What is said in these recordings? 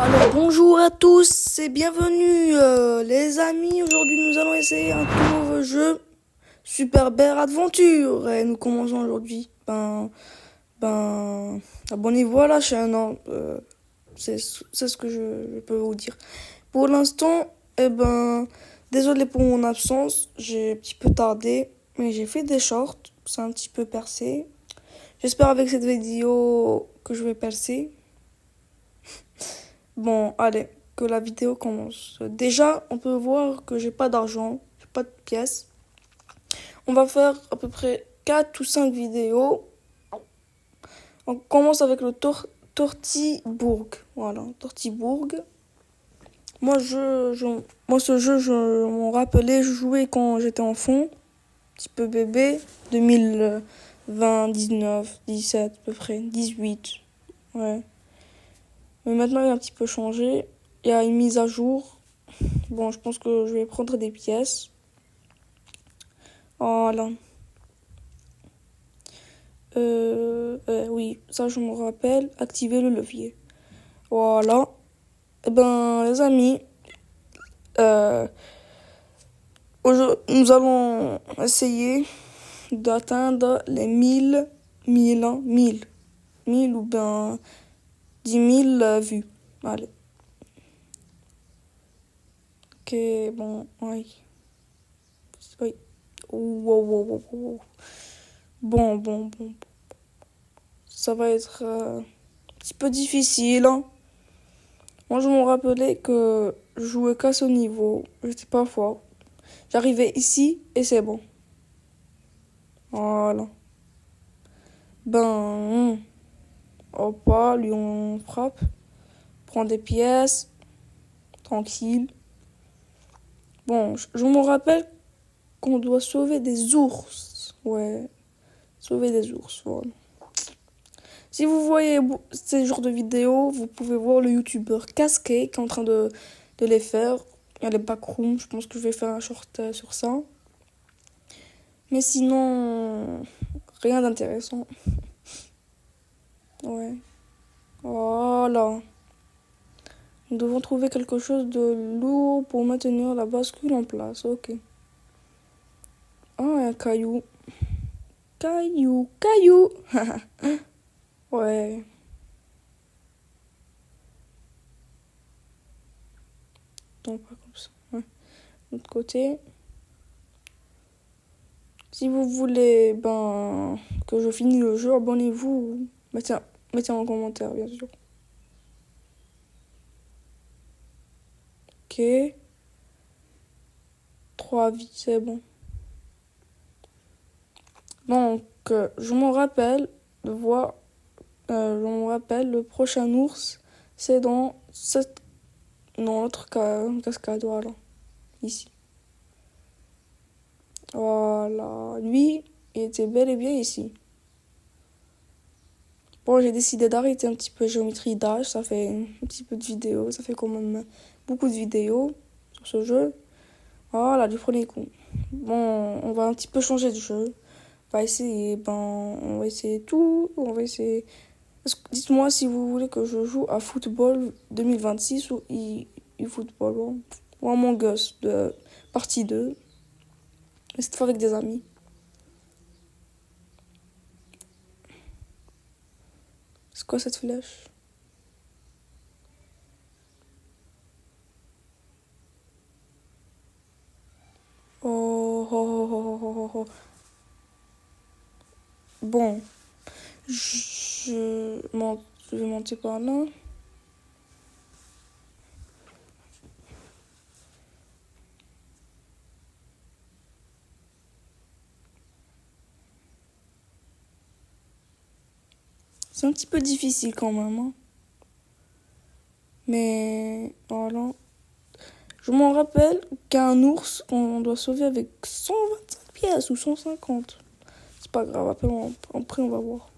Alors bonjour à tous et bienvenue les amis. Aujourd'hui nous allons essayer un tout nouveau jeu, Super Bear Adventure. Et nous commençons aujourd'hui. Abonnez-vous à la chaîne. C'est ce que je peux vous dire. Pour l'instant, désolé pour mon absence. J'ai un petit peu tardé, mais j'ai fait des shorts. C'est un petit peu percé. J'espère avec cette vidéo que je vais percer. Bon, allez, que la vidéo commence. Déjà, on peut voir que j'ai pas d'argent, j'ai pas de pièces. On va faire à peu près 4 ou 5 vidéos. On commence avec le Tortibourg. Voilà, Tortibourg. Moi, ce jeu, je m'en rappelais, je jouais quand j'étais enfant, un petit peu bébé, 2020, 19, 17 à peu près, 18. Ouais. Mais maintenant, il a un petit peu changé. Il y a une mise à jour. Bon, je pense que je vais prendre des pièces. Voilà. Oui, ça je me rappelle. Activer le levier. Voilà. Les amis, euh, nous allons essayer d'atteindre les 1000 ou bien 10 000 vues. Allez. Ok, bon, oui. Oui. Wow, wow, wow, wow. Bon. Ça va être un petit peu difficile, hein. Moi, je me rappelais que je jouais qu'à ce niveau. J'étais pas fort. J'arrivais ici et c'est bon. Voilà. Ben, hop, là, lui on frappe. Prend des pièces. Tranquille. Bon, je me rappelle qu'on doit sauver des ours. Ouais, sauver des ours, voilà. Si vous voyez ces genres de vidéos, vous pouvez voir le youtubeur Cascade qui est en train de les faire. Il y a les backrooms, je pense que je vais faire un short sur ça. Mais sinon, rien d'intéressant. Ouais. Voilà. Nous devons trouver quelque chose de lourd pour maintenir la bascule en place. Ok. Ah, un caillou. Caillou. Ouais. Non, pas comme ça. Ouais. De l'autre côté. Si vous voulez que je finisse le jeu, abonnez-vous. Mettez en commentaire, bien sûr. Ok. 3 vies, c'est bon. Donc, je me rappelle de voir. Je me rappelle, le prochain ours, c'est dans l'autre cascade, voilà. Ici. Voilà. Lui, il était bel et bien ici. Bon, j'ai décidé d'arrêter un petit peu Géométrie Dash. Ça fait un petit peu de vidéos. Ça fait quand même beaucoup de vidéos sur ce jeu. Voilà, du premier coup. Bon, on va un petit peu changer de jeu. On va essayer tout. On va essayer. Dites-moi si vous voulez que je joue à Football 2026 ou eFootball. Ou Among Us de partie 2. Mais cette fois avec des amis. C'est quoi cette flèche? Oh. Bon, je vais monter par là. C'est un petit peu difficile quand même, hein. Mais voilà. Je m'en rappelle qu'un ours, on doit sauver avec 125 pièces ou 150. C'est pas grave, après on va voir.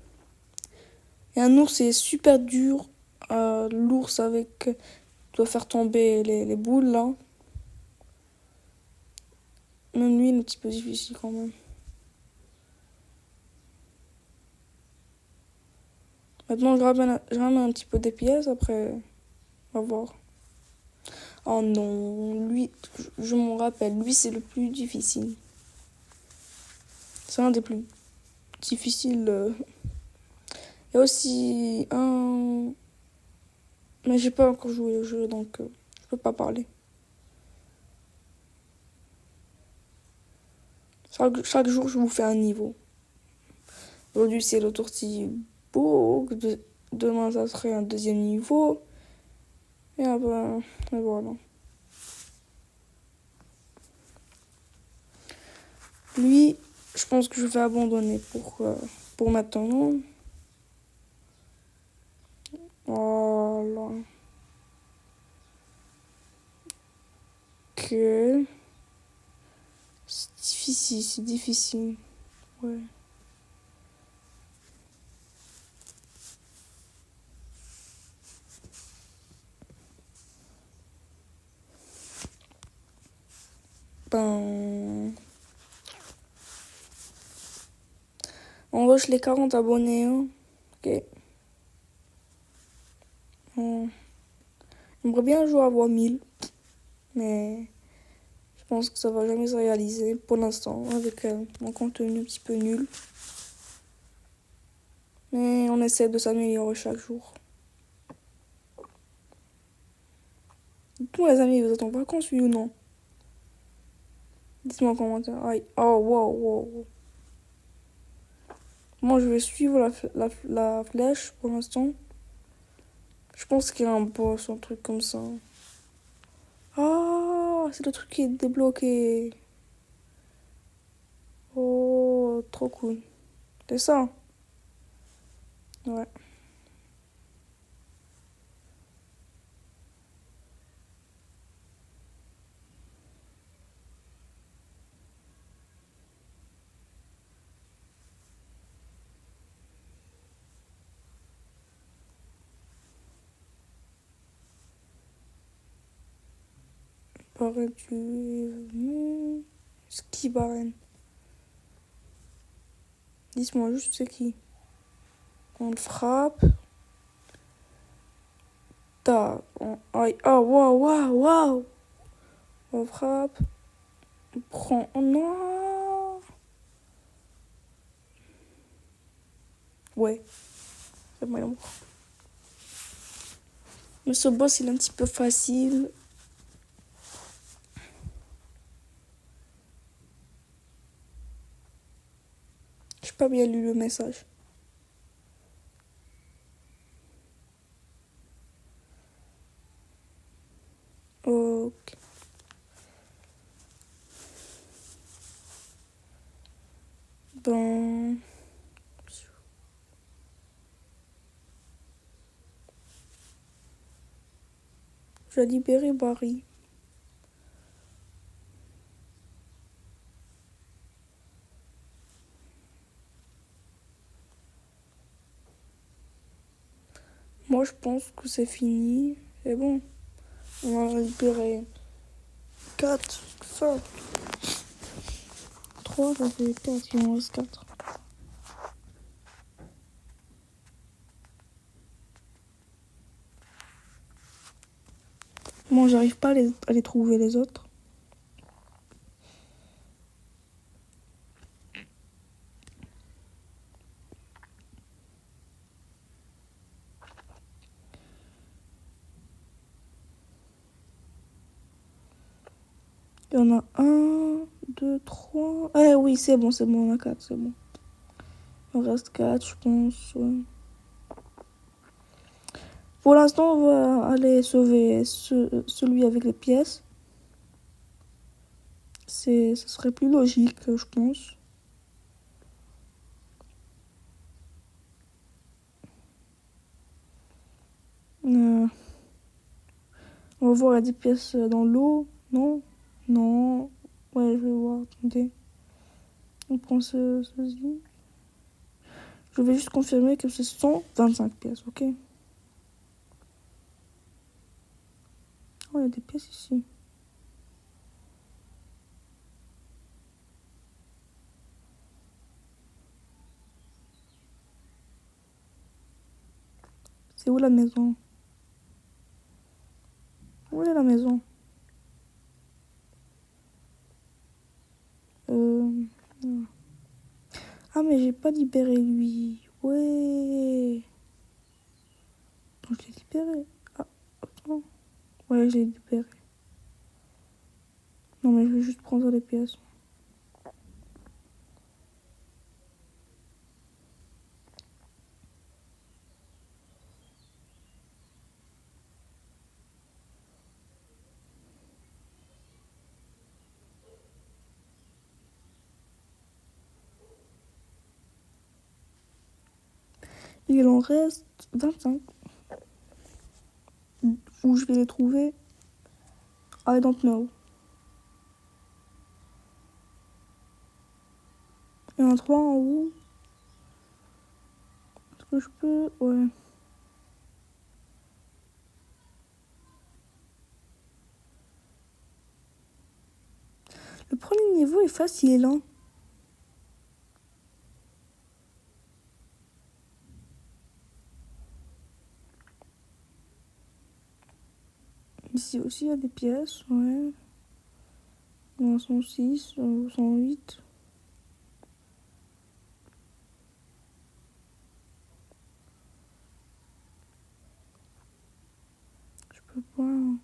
Et un ours, c'est super dur. L'ours doit faire tomber les boules là. Même lui, il est un petit peu difficile quand même. Maintenant, je ramène un petit peu des pièces après. On va voir. Oh non, lui, je m'en rappelle, lui c'est le plus difficile. C'est un des plus difficiles. Il y a aussi un... Mais j'ai pas encore joué au jeu, donc je peux pas parler. Chaque jour, je vous fais un niveau. Aujourd'hui, c'est le Tortillebourg. Demain, ça serait un deuxième niveau. Et après, et voilà. Lui, je pense que je vais abandonner pour maintenant. Voilà. Que c'est difficile, c'est difficile. Ouais. Ben, on rush les 40 abonnés. Hein. Ok. J'aimerais bien jouer à avoir 1000, mais je pense que ça va jamais se réaliser pour l'instant avec mon contenu un petit peu nul. Mais on essaie de s'améliorer chaque jour. Dites-moi les amis, vous êtes en vacances oui ou non? Dites-moi en commentaire. Aïe. Oh wow, wow, wow. Moi je vais suivre la flèche pour l'instant. Je pense qu'il y a un boss, un truc comme ça. Ah, c'est le truc qui est débloqué. Oh, trop cool. C'est ça? Ouais. Barren, tu es venu. Ski Barren. Dis-moi juste c'est qui. On le frappe. Aïe. Oh, waouh, waouh, waouh. On frappe. On prend. Oh non. Ouais, c'est moyen. Mais ce boss, il est un petit peu facile. J'ai pas bien lu le message. Ok. Ben. Je vais libérer Barry. Moi, je pense que c'est fini. C'est bon. On va libérer 4, 5, 3, ça fait 4, il en reste 4. Bon, j'arrive pas à les trouver les autres. Il y en a 1, 2, 3. Ah oui, c'est bon, on a 4, c'est bon. Il en reste 4, je pense. Ouais. Pour l'instant, on va aller sauver celui avec les pièces. Ce serait plus logique, je pense. Euh, on va voir, il y a des pièces dans l'eau. Non? Non. Ouais, je vais voir. Attendez. On prend ceci. Je vais juste confirmer que c'est 125 pièces, ok? Oh, il y a des pièces ici. C'est où la maison? Où est la maison? Euh... Ah, mais j'ai pas libéré lui. Ouais. Donc, je l'ai libéré. Ah, attends. Ouais, je l'ai libéré. Non, mais je vais juste prendre les pièces. Il en reste 25. Où je vais les trouver? I don't know. Il y en a 3 en haut. Est-ce que je peux? Ouais. Le premier niveau est facile, hein. Ici aussi, il y a des pièces, ouais. Il y en a 106, 108. Je peux pas, hein.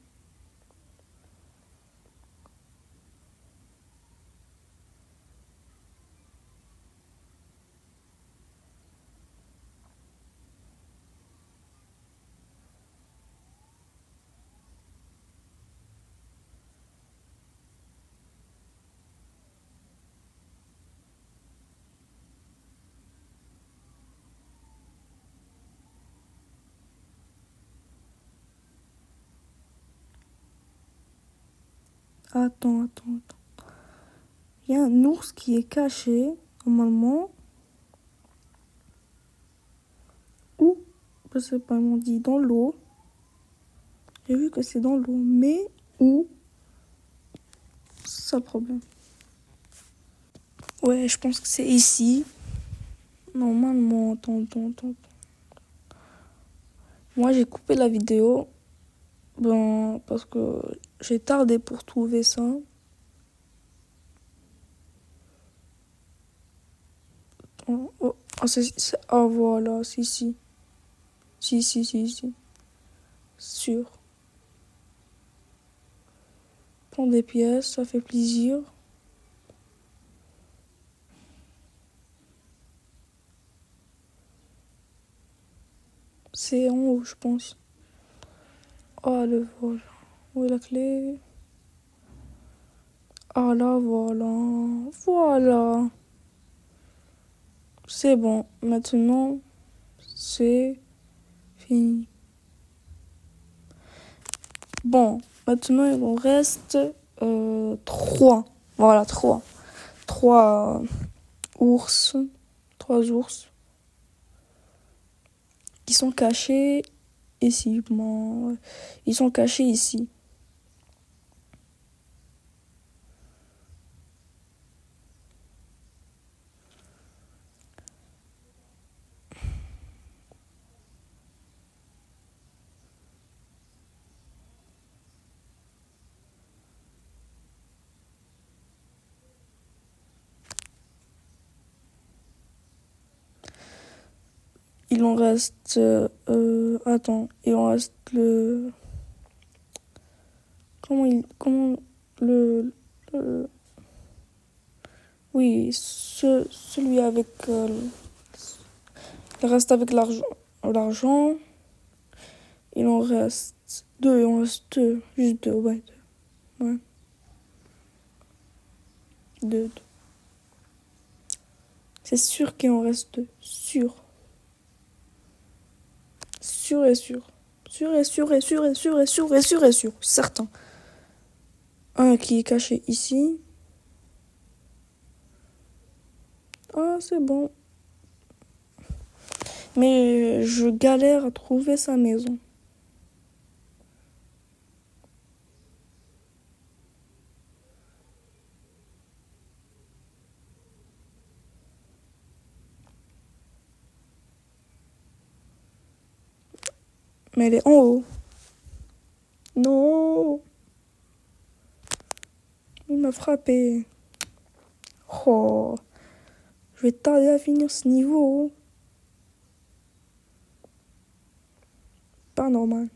Attends. Il y a un ours qui est caché, normalement. Ou, je sais pas, ils m'ont dit dans l'eau. J'ai vu que c'est dans l'eau, mais où? C'est ça le problème. Ouais, je pense que c'est ici. Normalement, attends. Moi, j'ai coupé la vidéo. Ben, parce que j'ai tardé pour trouver ça. Oh, ah, voilà, si. Si. Sûr. Prends des pièces, ça fait plaisir. C'est en haut, je pense. Ah, le voilà. Où est la clé? Ah, là, Voilà. C'est bon. Maintenant, c'est fini. Bon, maintenant, il en reste 3. Voilà, 3. 3 ours. 3 ours qui sont cachés ici. Bon, ils sont cachés ici. Il en reste. Attends, il en reste le. Comment oui, celui avec. Il reste avec l'argent. Il en reste 2. Il en reste 2. Juste 2, ouais. 2. Ouais. 2. C'est sûr qu'il en reste 2. Sûr. Sûr et sûr. Sûr. Certain. Un qui est caché ici. Ah, c'est bon. Mais je galère à trouver sa maison. Mais elle est en haut. Non, il m'a frappé. Oh, je vais tarder à finir ce niveau. Pas normal.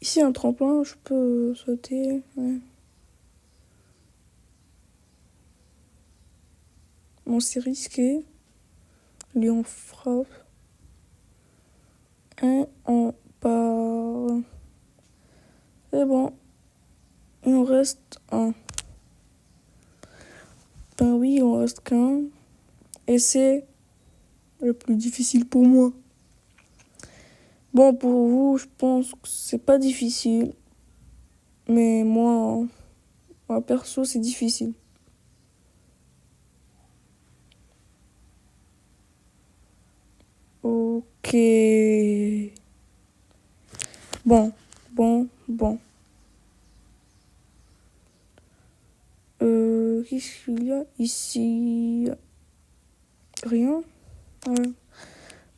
Ici, un tremplin, je peux sauter. Ouais. Bon, c'est risqué. Lui, on frappe. Et on part. C'est bon. Il en reste un. Ben oui, il en reste qu'un. Et c'est le plus difficile pour moi. Bon, pour vous, je pense que c'est pas difficile. Mais moi perso, c'est difficile. Ok. Bon. Qu'est-ce qu'il y a ici? Rien. Ouais.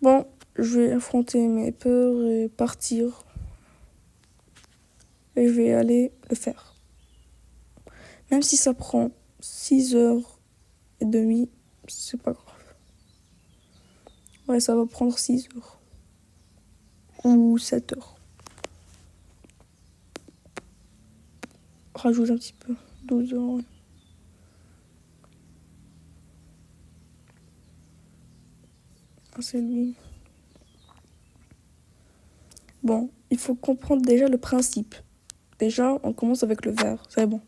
Bon, je vais affronter mes peurs et partir. Et je vais aller le faire. Même si ça prend 6h30, c'est pas grave. Ouais, ça va prendre 6 heures. Ou 7 heures. Rajoute un petit peu. 12 heures, ouais. Ah, c'est lui. Bon, il faut comprendre déjà le principe. Déjà, on commence avec le verre. C'est bon.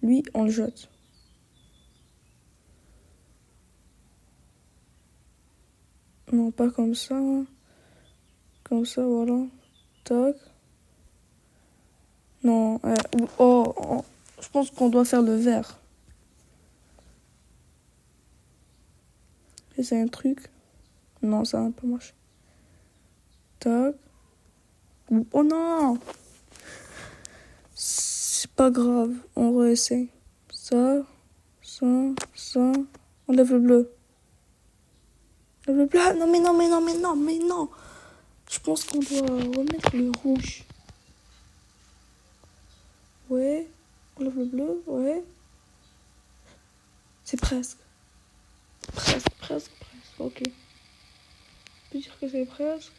Lui, on le jette. Non, pas comme ça. Comme ça, voilà. Tac. Non. Je pense qu'on doit faire le verre. Et c'est un truc. Non, ça va pas marcher. Tac. Oh non! C'est pas grave. On réessaie. Ça. On lève le bleu. Lève le bleu. Ah, non, mais non. Je pense qu'on doit remettre le rouge. Ouais. On lève le bleu. Ouais. C'est presque. Presque. Ok. On peut dire que c'est presque.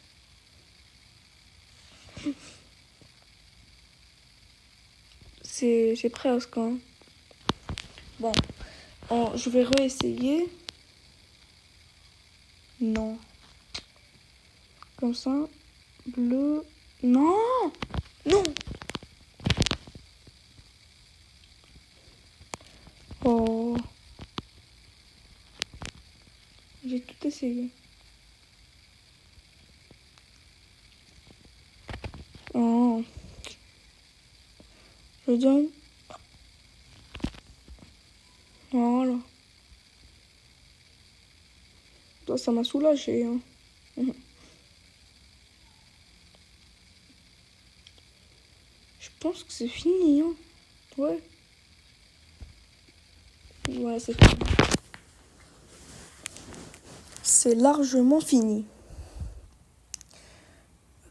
C'est presque, hein. Bon. Je vais réessayer. Non. Comme ça. Bleu. Non! Non! Oh. J'ai tout essayé. Oh. Je donne. Voilà. Ça m'a soulagé, hein. Je pense que c'est fini, hein. Ouais. Ouais, c'est fini. C'est largement fini.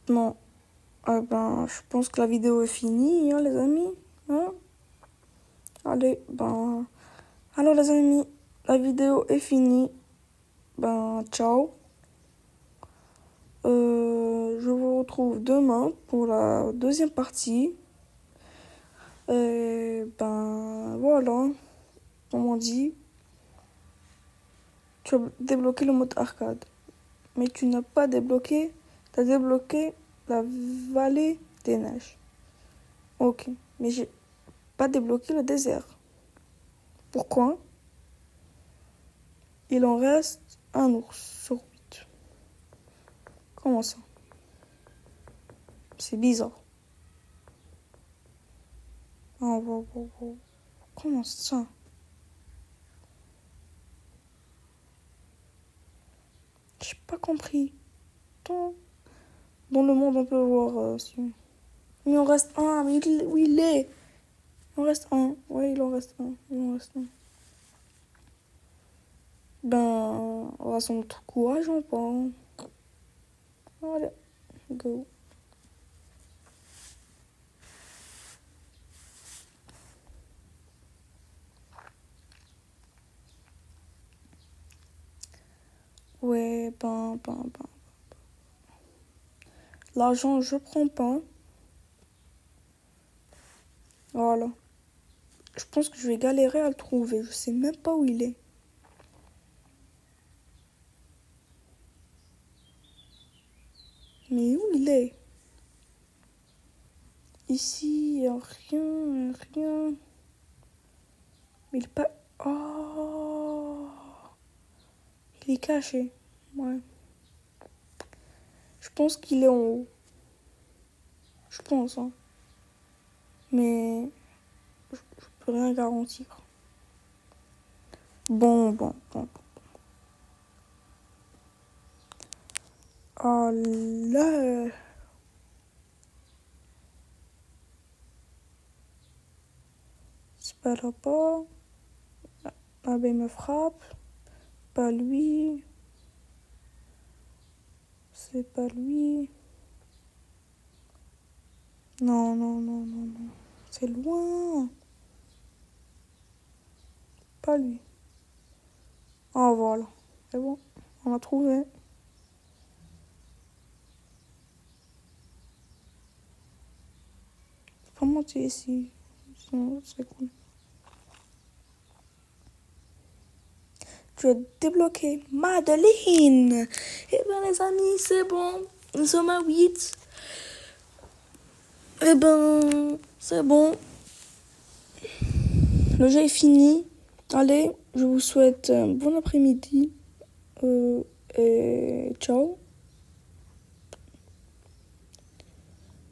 Maintenant, je pense que la vidéo est finie, hein, les amis. Hein? Allez, alors les amis, la vidéo est finie. Ciao. Je vous retrouve demain pour la deuxième partie. Et voilà, comme on dit, tu as débloqué le mode arcade. Mais tu n'as pas débloqué, tu as débloqué la vallée des neiges. Ok, mais j'ai pas débloqué le désert. Pourquoi? Il en reste un ours sur 8. Comment ça? C'est bizarre. Oh. Comment ça? J'ai pas compris. Dans le monde, on peut voir si... Mais il en reste un, mais où il est? Il en reste un. Ouais, il en reste un. On va son notre courage, on pense. Allez, go. Ouais, ben. L'argent, je prends pas. Voilà. Je pense que je vais galérer à le trouver. Je sais même pas où il est. Mais où il est? Ici, y a rien, rien. Mais il est pas... Oh! Il est caché. Ouais. Je pense qu'il est en haut. Je pense, hein. Mais je peux rien garantir. Bon. Oh là! C'est pas là-bas. Ah ben il me frappe. Pas lui. C'est pas lui. Non. C'est loin. Pas lui. Oh voilà. C'est bon. On l'a trouvé. Faut pas monter ici. Sinon, c'est cool. Tu as débloqué Madeline. Eh ben les amis, c'est bon. Nous sommes à 8. Eh ben, c'est bon. Le jeu est fini. Allez, je vous souhaite un bon après-midi. Et ciao.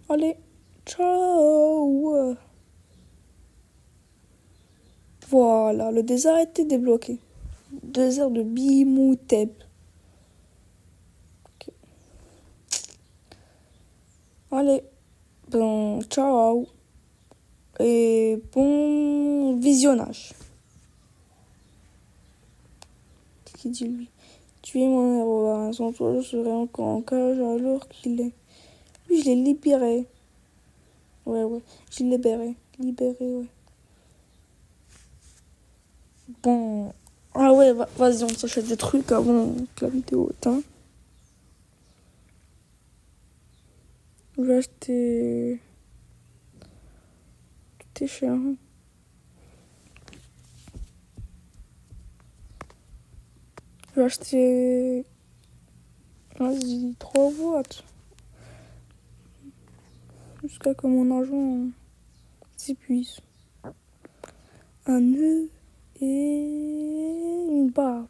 Allez, ciao. Voilà, le désert a été débloqué. Désert de Bimoutep. Okay. Allez, bon, ciao. Et bon visionnage. Qu'est-ce qu'il dit lui? Tu es mon héros, sans toi je serais encore en cage alors qu'il est. Lui, je l'ai libéré. Ouais, je l'ai libéré. Ouais. Bon. Ah ouais, vas-y, on s'achète des trucs avant que la vidéo éteinte. Je vais acheter. Tout est cher. Hein. Je vais acheter. Vas-y, 3 boîtes. Jusqu'à que mon argent s'épuise. Un nœud et une barbe.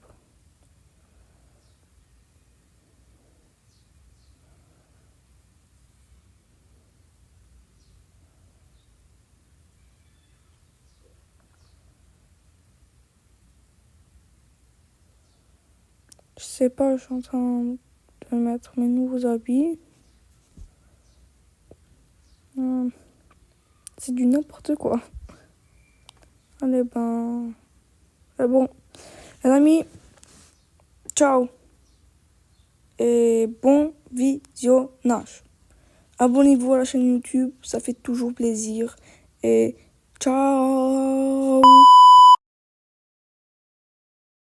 Je sais pas, je suis en train de mettre mes nouveaux habits. C'est du n'importe quoi. Allez, ben. C'est bon. Les amis, ciao. Et bon visionnage. Abonnez-vous à la chaîne YouTube, ça fait toujours plaisir. Et ciao.